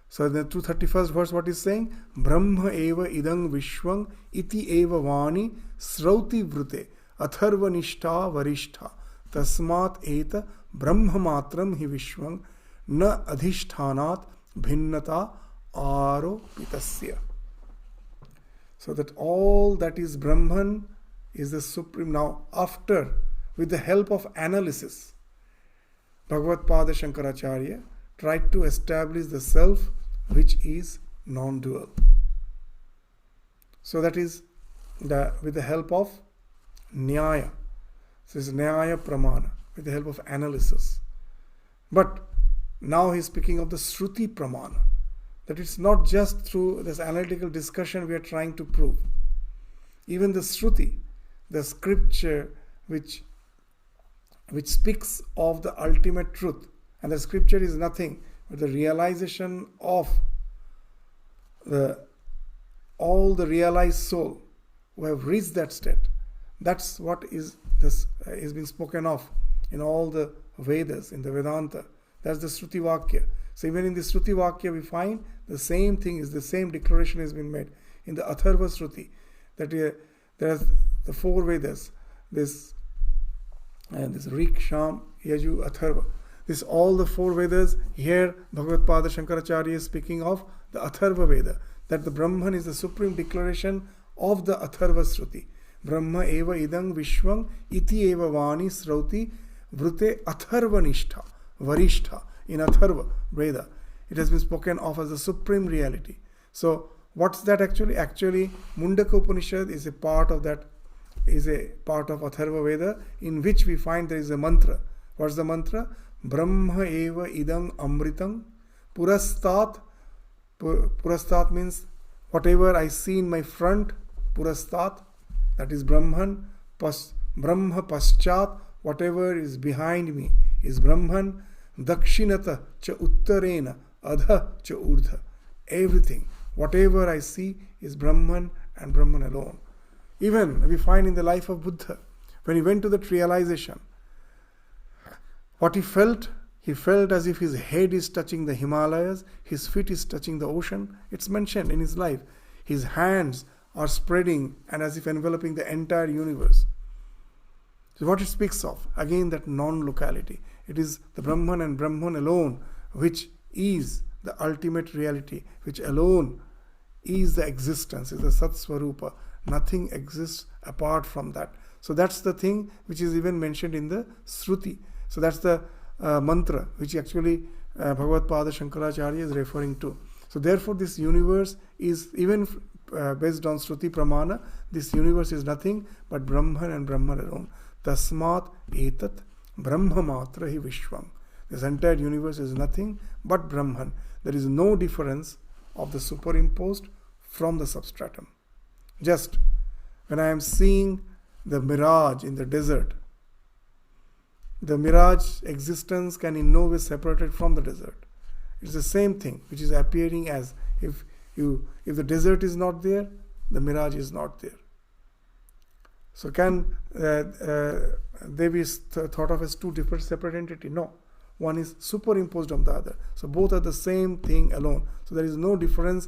So the 231st verse, what is saying? Brahma eva idang vishwang iti eva vani srauti vrute atharva nishtha varishtha tasmat eta brahma matram hi vishwang na adhishthanat bhinnata aropitasya. So that all that is Brahman is the supreme. Now, after, with the help of analysis, Bhagavad Pada Shankaracharya tried to establish the self which is non-dual. So that is with the help of Nyaya. So it's Nyaya Pramana, with the help of analysis. But now he's speaking of the Shruti Pramana. That it's not just through this analytical discussion we are trying to prove. Even the Shruti, the scripture which speaks of the ultimate truth, and the scripture is nothing but the realization of all the realized soul who have reached that state. That's what is being spoken of in all the Vedas, in the Vedanta. That's the Shruti Vakya. So even in the Shruti Vakya we find the same thing, is the same declaration has been made. In the Atharva Shruti, that there are the four Vedas, this Rik, Sham, Yaju, Atharva. This all the four Vedas. Here Bhagavad Pada Shankaracharya is speaking of the Atharva Veda, that the Brahman is the supreme declaration of the Atharva Shruti. Brahma eva idang vishwang iti eva vani srauti vrute atharva nishtha varishtha. In Atharva Veda, it has been spoken of as the supreme reality. So what's that actually? Actually, Mundaka Upanishad is a part of that, is a part of Atharva Veda, in which we find there is a mantra. What's the mantra? Brahma eva idang amritam purastat. Purastat means whatever I see in my front, purastat, that is Brahman. Brahma paschat, whatever is behind me is Brahman. Dakshinata cha uttarena adha cha urdha. Everything, whatever I see is Brahman and Brahman alone. Even we find in the life of Buddha, when he went to that realization, what he felt as if his head is touching the Himalayas, his feet is touching the ocean. It's mentioned in his life. His hands are spreading and as if enveloping the entire universe. So what it speaks of, again, that non-locality. It is the Brahman and Brahman alone which is the ultimate reality, which alone is the existence, is the Sat Swarupa. Nothing exists apart from that. So that's the thing which is even mentioned in the Shruti. So that's the mantra which actually Bhagavad Pada Shankaracharya is referring to. So therefore this universe is, even based on Shruti Pramana, this universe is nothing but Brahman and Brahman alone. Tasmat etat Brahma matra hi vishwam. This entire universe is nothing but Brahman. There is no difference of the superimposed from the substratum. Just when I am seeing the mirage in the desert, the mirage existence can in no way separate it from the desert. It's the same thing which is appearing as if the desert is not there, the mirage is not there. So can they be thought of as two different separate entities? No. One is superimposed on the other. So both are the same thing alone. So there is no difference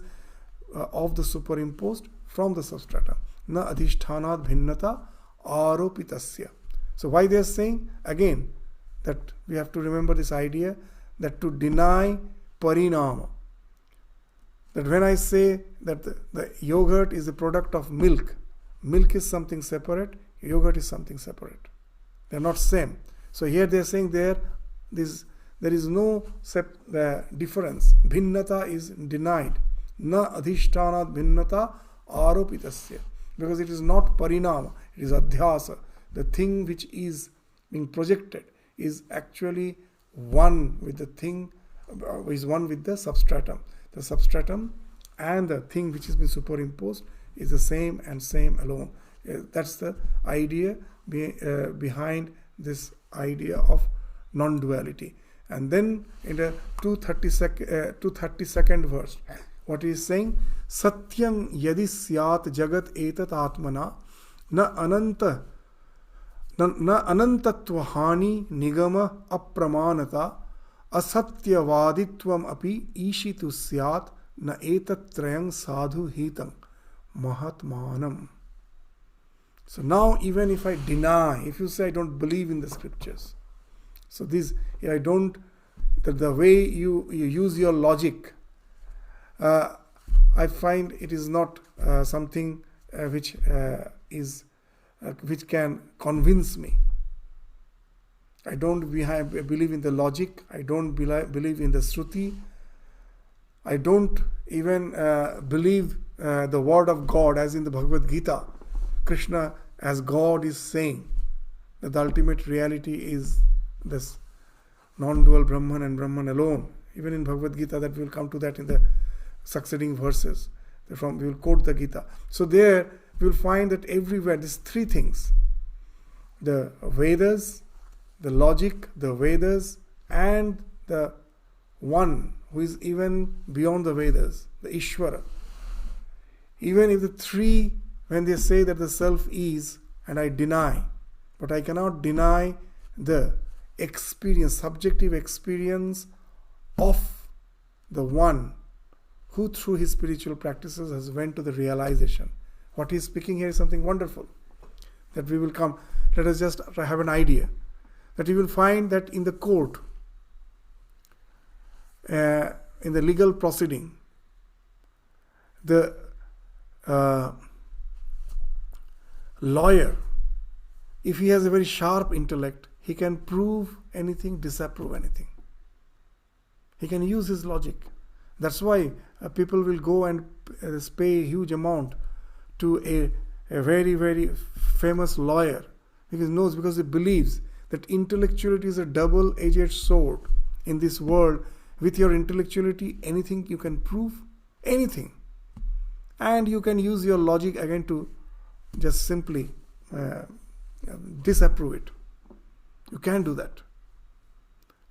of the superimposed from the substratum. Na adhishthanat bhinnata aropitasya. So why they are saying? Again, that we have to remember this idea that to deny parinama. That when I say that the yogurt is a product of milk, milk is something separate, yogurt is something separate. They are not same. So here they are saying there is no difference. Bhinnata is denied. Na adhishtanat bhinnata aropitasya. Because it is not parinama, it is adhyasa. The thing which is being projected is actually one with the thing, is one with the substratum. The substratum and the thing which has been superimposed is the same and same alone. That's the idea behind this idea of non-duality. And then in the 232nd verse, what he is saying, Satyam yadi syat jagat etat atmana na anantatvahani nigama apramanata asatyavaditvam api ishitu syat na etatrayam sadhu hitam mahatmanam. So now even if I deny, if you say I don't believe in the scriptures, so this, I don't, the way you use your logic, I find it is not something which can convince me. I don't believe in the logic. I don't believe in the Shruti. I don't even believe the word of God, as in the Bhagavad Gita. Krishna, as God, is saying that the ultimate reality is this non-dual Brahman and Brahman alone. Even in Bhagavad Gita, that we will come to that in the succeeding verses. We will quote the Gita. So there we will find that everywhere these three things, the Vedas, the logic, the Vedas, and the one who is even beyond the Vedas, the Ishvara. Even if the three, when they say that the self is, and I deny, but I cannot deny the experience, subjective experience of the one who through his spiritual practices has went to the realization. What he is speaking here is something wonderful, that we will come. Let us just have an idea. That you will find that in the court, in the legal proceeding, the lawyer, if he has a very sharp intellect, he can prove anything, disapprove anything. He can use his logic. That's why people will go and pay a huge amount to a very, very famous lawyer, because he believes that intellectuality is a double-edged sword. In this world, with your intellectuality, anything you can prove, anything. And you can use your logic again to just simply disapprove it. You can do that.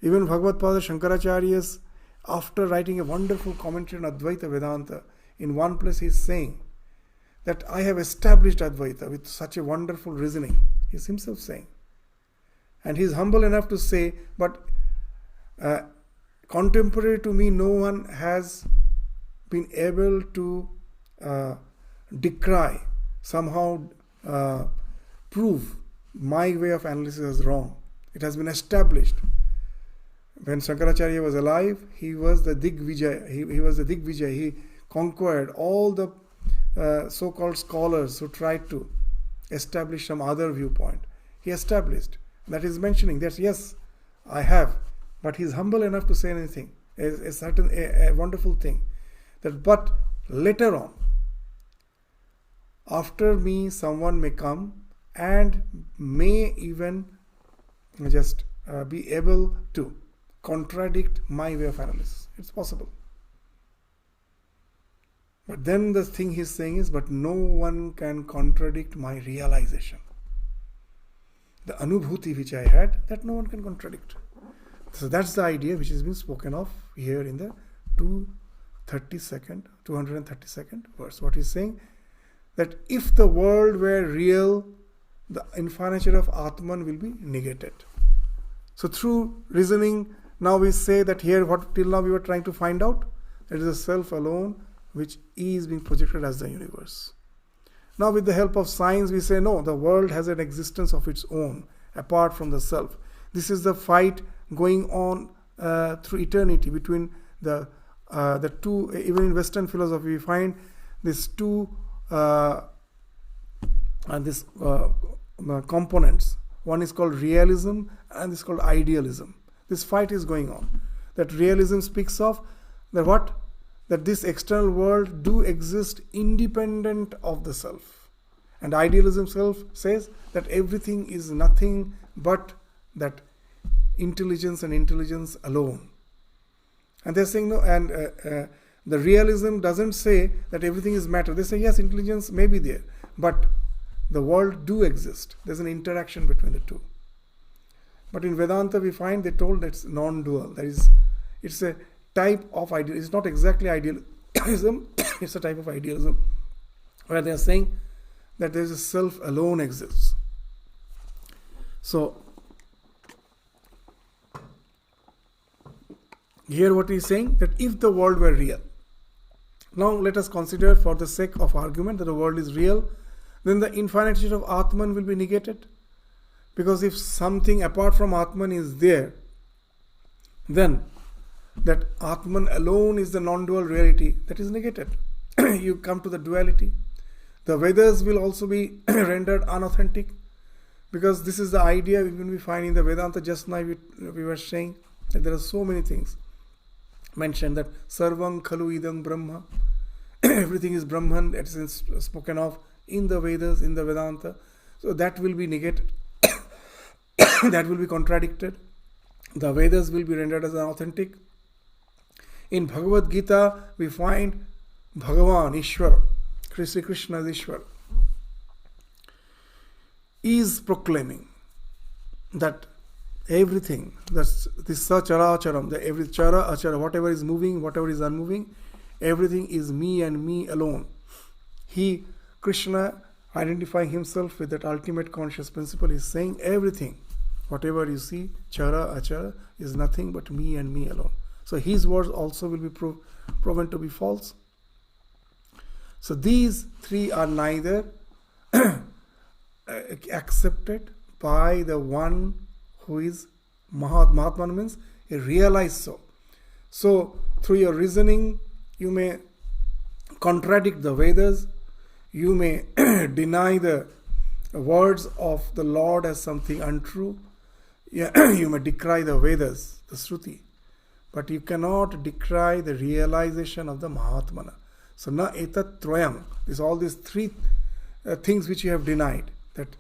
Even Bhagavad Pada Shankaracharya's, after writing a wonderful commentary on Advaita Vedanta, in one place he is saying that I have established Advaita with such a wonderful reasoning. He is himself saying. And he is humble enough to say, but contemporary to me, no one has been able to decry, somehow prove my way of analysis is wrong. It has been established. When Shankaracharya was alive, he was the Digvijay. He was the Digvijay. He conquered all the so-called scholars who tried to establish some other viewpoint. He established. That is mentioning that, yes, I have. But he is humble enough to say anything. A wonderful thing. That, but later on, after me, someone may come and may even just be able to contradict my way of analysis. It's possible. But then the thing he's saying is, but no one can contradict my realization. The anubhuti which I had, that no one can contradict. So that's the idea which has been spoken of here in the 232nd verse. What he's saying, that if the world were real, the infiniture of Atman will be negated. So through reasoning, now we say that here, what till now we were trying to find out, it is the self alone which is being projected as the universe. Now with the help of science, we say no, the world has an existence of its own, apart from the self. This is the fight going on through eternity between the two. Even in Western philosophy, we find these two components. One is called realism and this is called idealism. This fight is going on. That realism speaks of that what? That this external world do exist independent of the self. And idealism self says that everything is nothing but that intelligence and intelligence alone. And they're saying no, and the realism doesn't say that everything is matter. They say yes, intelligence may be there, but the world do exist. There's an interaction between the two. But in Vedanta we find they told that it's non-dual. That is, it's a type of idealism. It's not exactly idealism. It's a type of idealism where they are saying that there is a self alone exists. So Here what he is saying, that if the world were real, now let us consider for the sake of argument that the world is real, then the infinitude of Atman will be negated. Because if something apart from Atman is there, then that Atman alone is the non-dual reality, that is negated. You come to the duality. The Vedas will also be rendered unauthentic, because this is the idea even we find in the Vedanta. Just now we were saying that there are so many things mentioned, that Sarvam Khalu Idam Brahma, everything is Brahman, it is spoken of in the Vedas, in the Vedanta. So that will be negated, that will be contradicted. The Vedas will be rendered as unauthentic. In Bhagavad Gita, we find Bhagavan, Ishwar, Sri Krishna is Ishwar, is proclaiming that everything, that's this Chara Acharam, the every Chara Achara, whatever is moving, whatever is unmoving, everything is me and me alone. He, Krishna, identifying himself with that ultimate conscious principle, is saying everything, whatever you see, Chara Achara, is nothing but me and me alone. So his words also will be proven to be false. So these three are neither accepted by the one who is Mahatma, means a realized soul. So through your reasoning, you may contradict the Vedas, you may deny the words of the Lord as something untrue, you may decry the Vedas, the Shruti, but you cannot decry the realization of the Mahatmana. So na etat troyam, all these three things which you have denied, that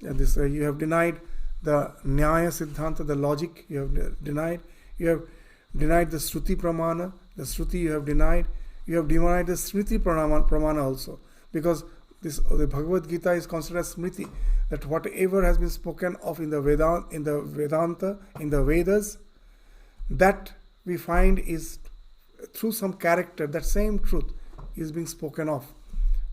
you have denied the Nyaya Siddhanta, the logic you have denied the Shruti Pramana, the Shruti you have denied the Smriti Pramana also, because the Bhagavad Gita is considered as Smriti, that whatever has been spoken of in the Vedanta, in the Vedas, that we find is through some character, that same truth is being spoken of.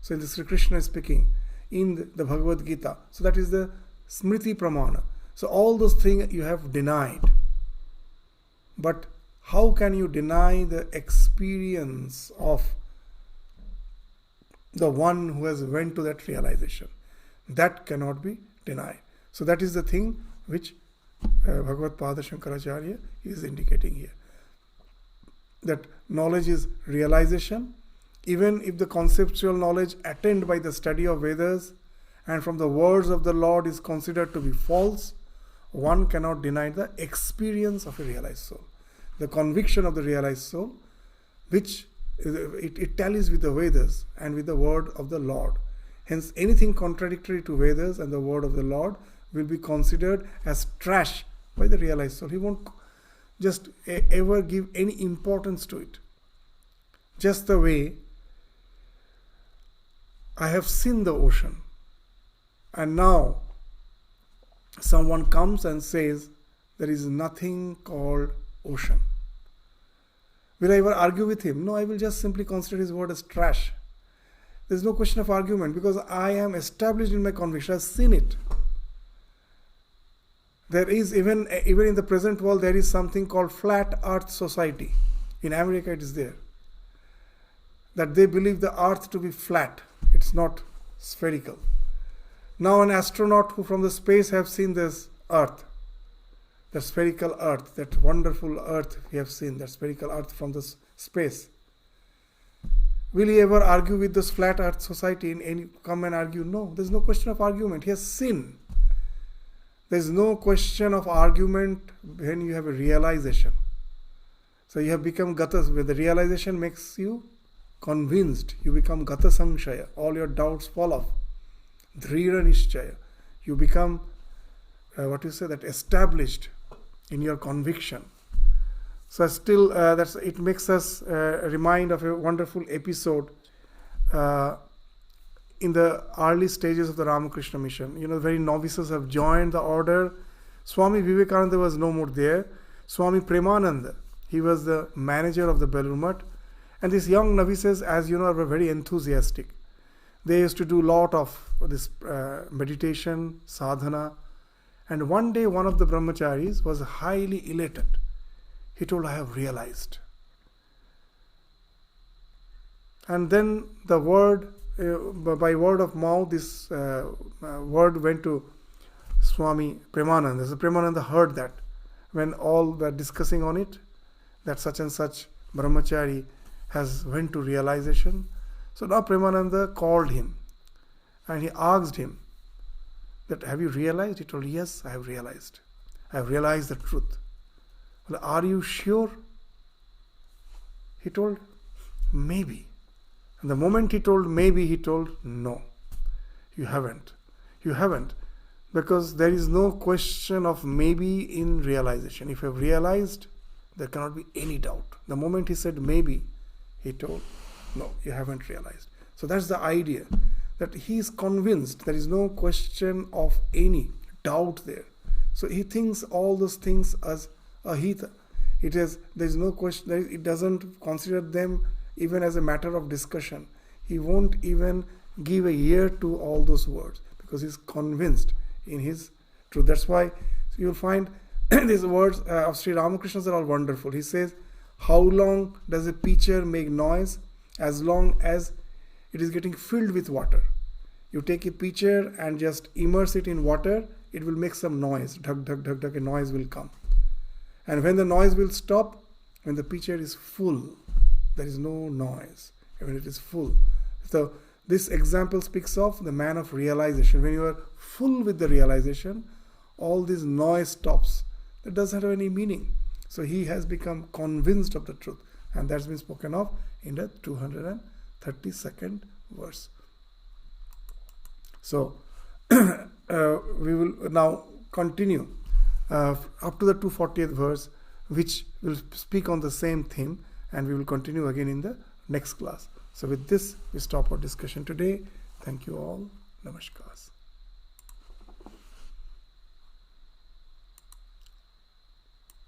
So the Sri Krishna is speaking in the Bhagavad Gita. So that is the Smriti Pramana. So all those things you have denied. But how can you deny the experience of the one who has went to that realization? That cannot be denied. So that is the thing which Bhagavad Pada Shankaracharya is indicating here. That knowledge is realization. Even if the conceptual knowledge attained by the study of Vedas and from the words of the Lord is considered to be false, one cannot deny the experience of a realized soul. The conviction of the realized soul, which it tallies with the Vedas and with the word of the Lord. Hence, anything contradictory to Vedas and the word of the Lord will be considered as trash by the realized soul. He won't just ever give any importance to it. Just the way I have seen the ocean, and now someone comes and says there is nothing called ocean. Will I ever argue with him? No, I will just simply consider his word as trash. There is no question of argument, because I am established in my conviction. I have seen it. There is even in the present world, there is something called Flat Earth Society. In America it is there. That they believe the earth to be flat. It's not spherical. Now an astronaut who from the space have seen this earth, the spherical earth, that wonderful earth we have seen, that spherical earth from the space. Will he ever argue with this Flat Earth Society come and argue? No, there's no question of argument. He has seen. There's no question of argument when you have a realization. So you have become gata. When the realization makes you convinced, you become gata samshaya. All your doubts fall off. Dhrira nishchaya. You become, that established in your conviction. So still, it makes us remind of a wonderful episode in the early stages of the Ramakrishna mission. The very novices have joined the order. Swami Vivekachudamani was no more there. Swami Premananda, he was the manager of the Belur Math. And these young novices, as you know, were very enthusiastic. They used to do a lot of this meditation, sadhana. And one day, one of the brahmacharis was highly elated. He told, I have realized. And then the word, by word of mouth, this word went to Swami Premananda. So Premananda heard that when all were discussing on it, that such and such brahmachari has went to realization. So now Premananda called him and he asked him that, have you realized? He told, yes, I have realized. I have realized the truth. Well, are you sure? He told, maybe. And the moment he told maybe, he told, no, you haven't. You haven't. Because there is no question of maybe in realization. If you have realized, there cannot be any doubt. The moment he said maybe, he told, no, you haven't realized. So that's the idea, that he is convinced. There is no question of any doubt there. So he thinks all those things as ahita. There is no question. It doesn't consider them even as a matter of discussion. He won't even give a ear to all those words because he's convinced in his truth. That's why you'll find these words of Sri Ramakrishna are all wonderful. He says, how long does a pitcher make noise? As long as it is getting filled with water. You take a pitcher and just immerse it in water, it will make some noise. Dhak, dhak, dhak, dhak, a noise will come. And when the noise will stop, when the pitcher is full, there is no noise. When it is full. So this example speaks of the man of realization. When you are full with the realization, all this noise stops. That doesn't have any meaning. So he has become convinced of the truth. And that's been spoken of in the 232nd verse. So we will now continue up to the 240th verse, which will speak on the same theme, and we will continue again in the next class. So with this, we stop our discussion today. Thank you all. Namaskar.